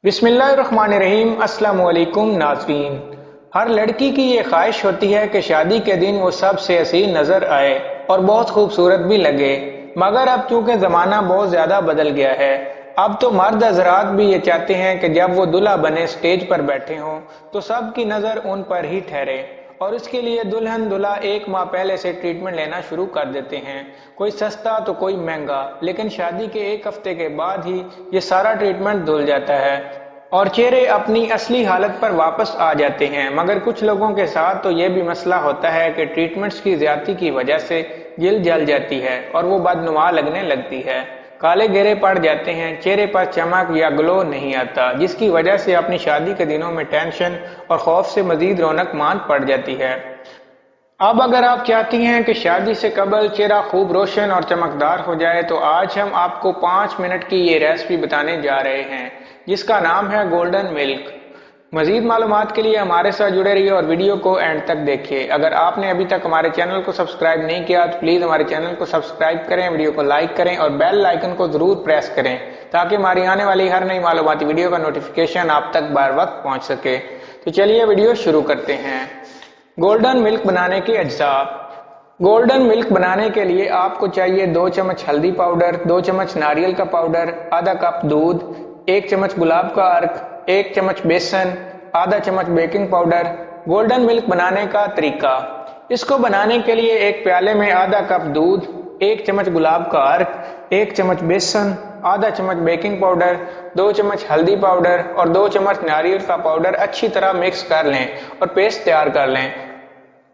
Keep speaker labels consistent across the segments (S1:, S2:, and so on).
S1: بسم اللہ الرحمن الرحیم۔ السلام علیکم ناظرین۔ ہر لڑکی کی یہ خواہش ہوتی ہے کہ شادی کے دن وہ سب سے حسین نظر آئے اور بہت خوبصورت بھی لگے، مگر اب چونکہ زمانہ بہت زیادہ بدل گیا ہے، اب تو مرد حضرات بھی یہ چاہتے ہیں کہ جب وہ دولہا بنے سٹیج پر بیٹھے ہوں تو سب کی نظر ان پر ہی ٹھہرے، اور اس کے لیے دلہن دولہا ایک ماہ پہلے سے ٹریٹمنٹ لینا شروع کر دیتے ہیں، کوئی سستا تو کوئی مہنگا، لیکن شادی کے ایک ہفتے کے بعد ہی یہ سارا ٹریٹمنٹ دھل جاتا ہے اور چہرے اپنی اصلی حالت پر واپس آ جاتے ہیں۔ مگر کچھ لوگوں کے ساتھ تو یہ بھی مسئلہ ہوتا ہے کہ ٹریٹمنٹس کی زیادتی کی وجہ سے جلد جل جاتی ہے اور وہ بدنما لگنے لگتی ہے، کالے گرے پڑ جاتے ہیں، چہرے پر چمک یا گلو نہیں آتا، جس کی وجہ سے اپنی شادی کے دنوں میں ٹینشن اور خوف سے مزید رونق ماند پڑ جاتی ہے۔ اب اگر آپ چاہتی ہیں کہ شادی سے قبل چہرہ خوب روشن اور چمکدار ہو جائے تو آج ہم آپ کو 5 منٹ کی یہ ریسپی بتانے جا رہے ہیں جس کا نام ہے گولڈن ملک۔ مزید معلومات کے لیے ہمارے ساتھ جڑے رہیے اور ویڈیو کو اینڈ تک دیکھیے۔ اگر آپ نے ابھی تک ہمارے چینل کو سبسکرائب نہیں کیا تو پلیز ہمارے چینل کو سبسکرائب کریں، ویڈیو کو لائک کریں اور بیل آئیکن کو ضرور پریس کریں تاکہ ہماری آنے والی ہر نئی معلوماتی ویڈیو کا نوٹیفیکیشن آپ تک بر وقت پہنچ سکے۔ تو چلیے ویڈیو شروع کرتے ہیں۔ گولڈن ملک بنانے کے اجزاء۔ گولڈن ملک بنانے کے لیے آپ کو چاہیے 2 چمچ ہلدی پاؤڈر، 2 چمچ ناریل کا پاؤڈر، آدھا کپ دودھ، 1 چمچ گلاب کا عرق، 1 چمچ بیسن، آدھا چمچ بیکنگ پاؤڈر۔ گولڈن ملک بنانے کا طریقہ۔ اس کو بنانے کے لیے ایک پیالے میں آدھا کپ دودھ، 1 چمچ گلاب کا عرق، 1 چمچ بیسن، آدھا چمچ بیکنگ پاؤڈر، 2 چمچ ہلدی پاؤڈر اور 2 چمچ ناریل کا پاؤڈر اچھی طرح مکس کر لیں اور پیسٹ تیار کر لیں۔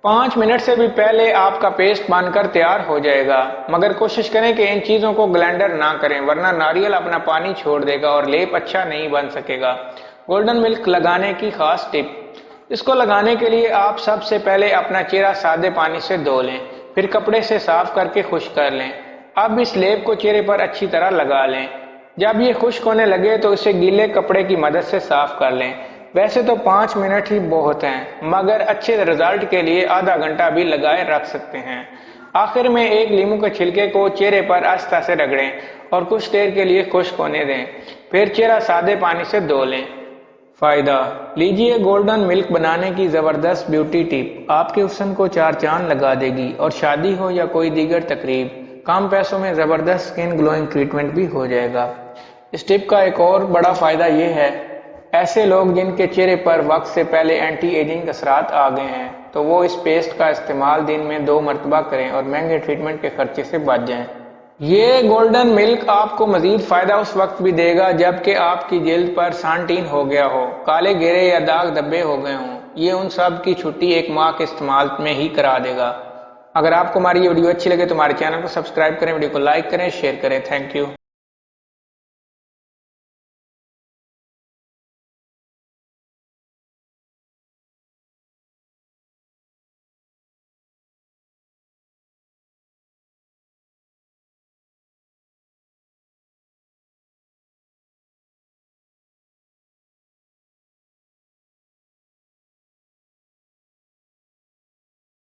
S1: 5 منٹ سے بھی پہلے آپ کا پیسٹ بن کر تیار ہو جائے گا، مگر کوشش کریں کہ ان چیزوں کو گلینڈر نہ کریں ورنہ ناریل اپنا پانی چھوڑ دے گا اور لیپ اچھا نہیں بن سکے گا۔ گولڈن ملک لگانے کی خاص ٹپ۔ اس کو لگانے کے لیے آپ سب سے پہلے اپنا چہرہ سادے پانی سے دھو لیں، پھر کپڑے سے صاف کر کے خشک کر لیں۔ اب اس لیپ کو چہرے پر اچھی طرح لگا لیں۔ جب یہ خشک ہونے لگے تو اسے گیلے کپڑے کی مدد سے صاف کر لیں۔ ویسے تو 5 منٹ ہی بہت ہیں، مگر اچھے رزلٹ کے لیے آدھا گھنٹہ بھی لگائے رکھ سکتے ہیں۔ آخر میں ایک لیموں کے چھلکے کو چہرے پر آہستہ سے رگڑیں اور کچھ دیر کے لیے خشک ہونے دیں، پھر چہرہ سادے پانی سے دھو لیں۔ فائدہ لیجیے گولڈن ملک بنانے کی زبردست بیوٹی ٹپ آپ کے حسن کو 4 چاند لگا دے گی، اور شادی ہو یا کوئی دیگر تقریب، کم پیسوں میں زبردست سکن گلوئنگ ٹریٹمنٹ بھی ہو جائے گا۔ اس ٹپ کا ایک اور بڑا فائدہ یہ ہے، ایسے لوگ جن کے چہرے پر وقت سے پہلے اینٹی ایجنگ اثرات آ گئے ہیں تو وہ اس پیسٹ کا استعمال دن میں 2 مرتبہ کریں اور مہنگے ٹریٹمنٹ کے خرچے سے بچ جائیں۔ یہ گولڈن ملک آپ کو مزید فائدہ اس وقت بھی دے گا جب کہ آپ کی جلد پر سن ٹین ہو گیا ہو، کالے گھیرے یا داغ دھبے ہو گئے ہوں، یہ ان سب کی چھٹی 1 ماہ کے استعمال میں ہی کرا دے گا۔ اگر آپ کو ہماری یہ ویڈیو اچھی لگے تو ہمارے چینل کو سبسکرائب کریں، ویڈیو کو لائک کریں، شیئر کریں۔ Thank you.